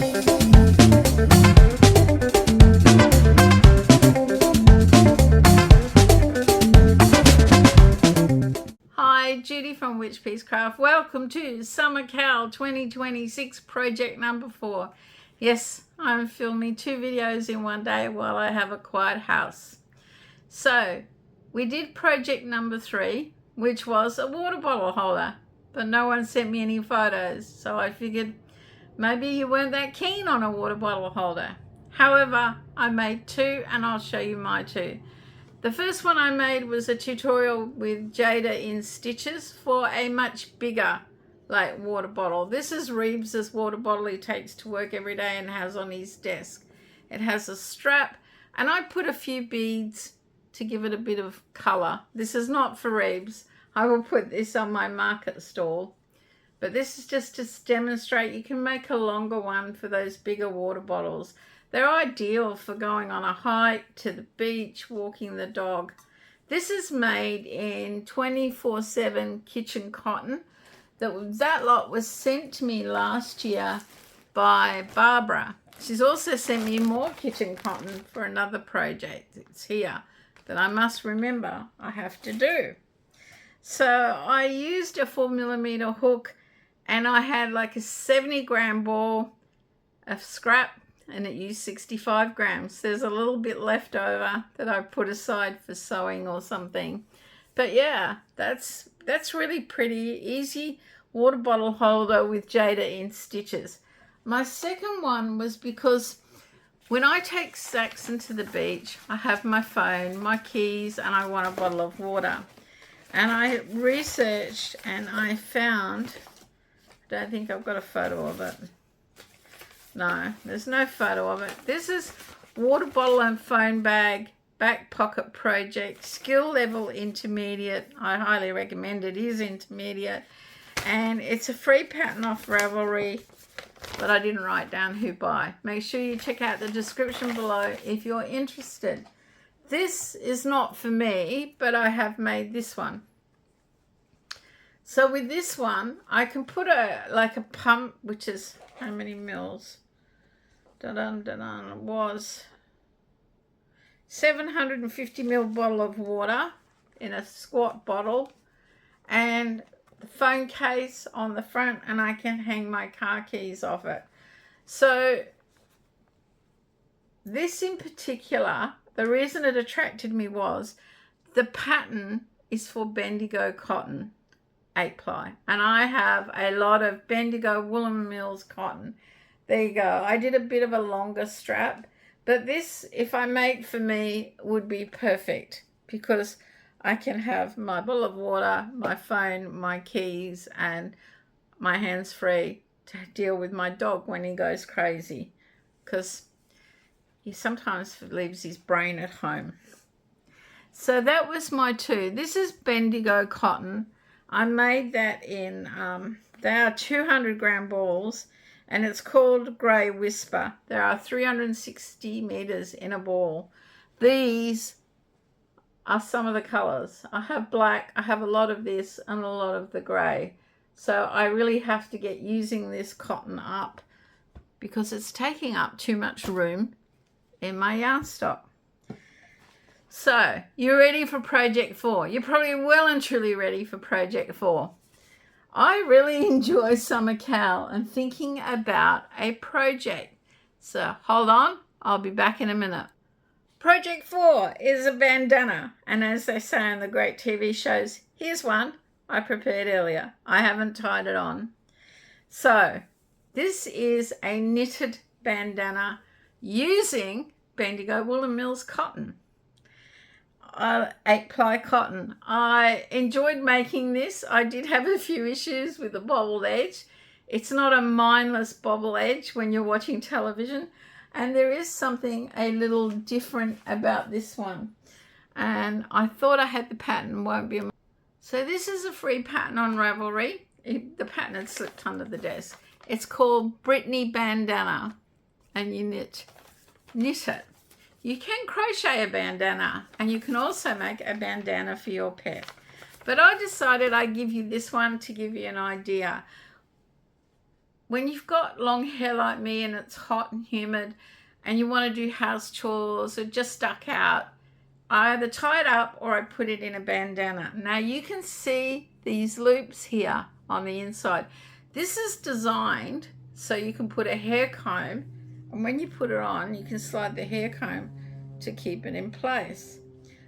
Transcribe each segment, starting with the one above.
Hi, Judy from Witchpeace Craft. Welcome to Summer Cal 2026 project number 4. Yes, I'm filming 2 videos in one day while I have a quiet house. So, we did project number 3, which was a water bottle holder, but no one sent me any photos, so I figured maybe you weren't that keen on a water bottle holder. However, I made 2 and I'll show you my 2. The first one I made was a tutorial with Jada in stitches for a much bigger water bottle. This is Reeves's water bottle he takes to work every day and has on his desk. It has a strap and I put a few beads to give it a bit of colour. This is not for Reeves. I will put this on my market stall. But this is just to demonstrate you can make a longer one for those bigger water bottles. They're ideal for going on a hike, to the beach, walking the dog. This is made in 24/7 kitchen cotton. That lot was sent to me last year by Barbara. She's also sent me more kitchen cotton for another project. It's here that I must remember I have to do. So I used a 4mm hook and I had like a 70-gram ball of scrap and it used 65 grams. There's a little bit left over that I put aside for sewing or something. But yeah, that's really pretty. Easy water bottle holder with Jada in stitches. My second one was because when I take Saxon to the beach, I have my phone, my keys, and I want a bottle of water. And I researched and I found, I don't think I've got a photo of it. No, there's no photo of it. This is water bottle and phone bag, back pocket project, skill level intermediate. I highly recommend it. It is intermediate. And it's a free pattern off Ravelry, but I didn't write down who by. Make sure you check out the description below if you're interested. This is not for me, but I have made this one. So with this one, I can put a pump, which is how many mils? Was 750 ml bottle of water in a squat bottle and the phone case on the front, and I can hang my car keys off it. So this in particular, the reason it attracted me was the pattern is for Bendigo cotton 8-ply, and I have a lot of Bendigo Woolen Mills cotton. There you go. I did a bit of a longer strap, but this, if I make for me, would be perfect because I can have my bottle of water, my phone, my keys, and my hands free to deal with my dog when he goes crazy because he sometimes leaves his brain at home. So that was my 2. This is Bendigo cotton. I made that in, they are 200-gram balls, and it's called Grey Whisper. There are 360 meters in a ball. These are some of the colors. I have black, I have a lot of this, and a lot of the grey. So I really have to get using this cotton up because it's taking up too much room in my yarn stock. So, you're ready for project 4. You're probably well and truly ready for project 4. I really enjoy Summer Cal and thinking about a project. So, hold on, I'll be back in a minute. Project 4 is a bandana, and as they say in the great TV shows, here's one I prepared earlier. I haven't tied it on. So, this is a knitted bandana using Bendigo Woolen Mills cotton. 8-ply cotton. I enjoyed making this. I did have a few issues with the bobbled edge. It's not a mindless bobble edge when you're watching television, and there is something a little different about this one, and I thought I had the pattern. Won't be so this is a free pattern on Ravelry. The pattern had slipped under the desk. It's called Brittany Bandana, and you knit it. You can crochet a bandana, and you can also make a bandana for your pet. But I decided I'd give you this one to give you an idea. when you've got long hair like me and it's hot and humid and you want to do house chores or just stuck out, I either tie it up or I put it in a bandana. Now you can see these loops here on the inside. This is designed so you can put a hair comb, and when you put it on, you can slide the hair comb to keep it in place.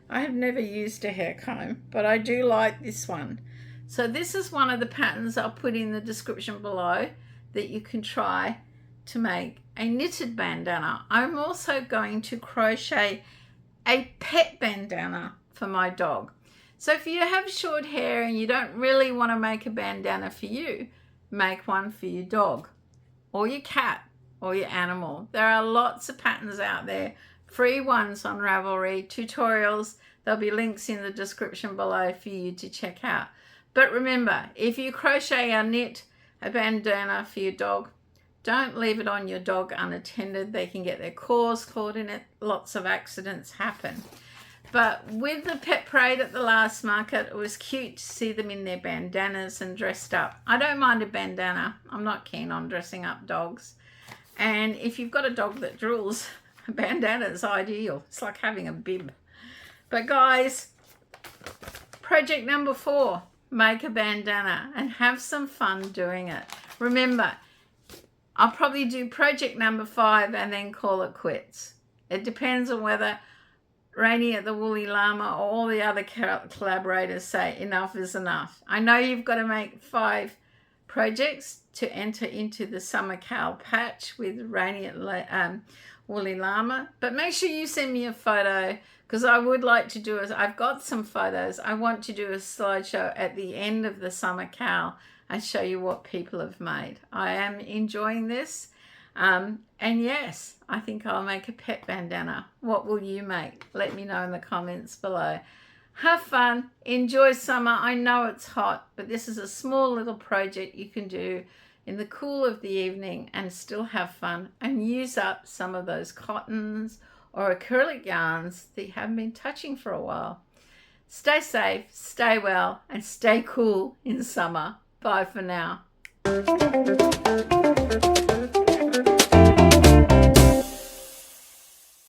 I have never used a hair comb, but I do like this one. So this is one of the patterns I'll put in the description below that you can try to make a knitted bandana. I'm also going to crochet a pet bandana for my dog. So if you have short hair and you don't really want to make a bandana for you, make one for your dog or your cat or your animal. There are lots of patterns out there, free ones on Ravelry, tutorials. There'll be links in the description below for you to check out. But remember, if you crochet or knit a bandana for your dog, don't leave it on your dog unattended. They can get their claws caught in it. Lots of accidents happen. But with the pet parade at the last market, it was cute to see them in their bandanas and dressed up. I don't mind a bandana. I'm not keen on dressing up dogs. And if you've got a dog that drools, a bandana is ideal. It's like having a bib. But guys, project number 4, make a bandana and have some fun doing it. Remember, I'll probably do project number 5 and then call it quits. It depends on whether Rainy at the Woolly Llama or all the other collaborators say enough is enough. I know you've got to make 5 projects to enter into the Summer Cal patch with Rainy at Woolly Llama, but make sure you send me a photo, because I would like to do it. I've got some photos. I want to do a slideshow at the end of the Summer Cal and show you what people have made. I am enjoying this. And yes, I think I'll make a pet bandana. What will you make? Let me know in the comments below. Have fun. Enjoy summer. I know it's hot, but this is a small little project you can do in the cool of the evening and still have fun and use up some of those cottons or acrylic yarns that you haven't been touching for a while. Stay safe, stay well, and stay cool in summer. Bye for now.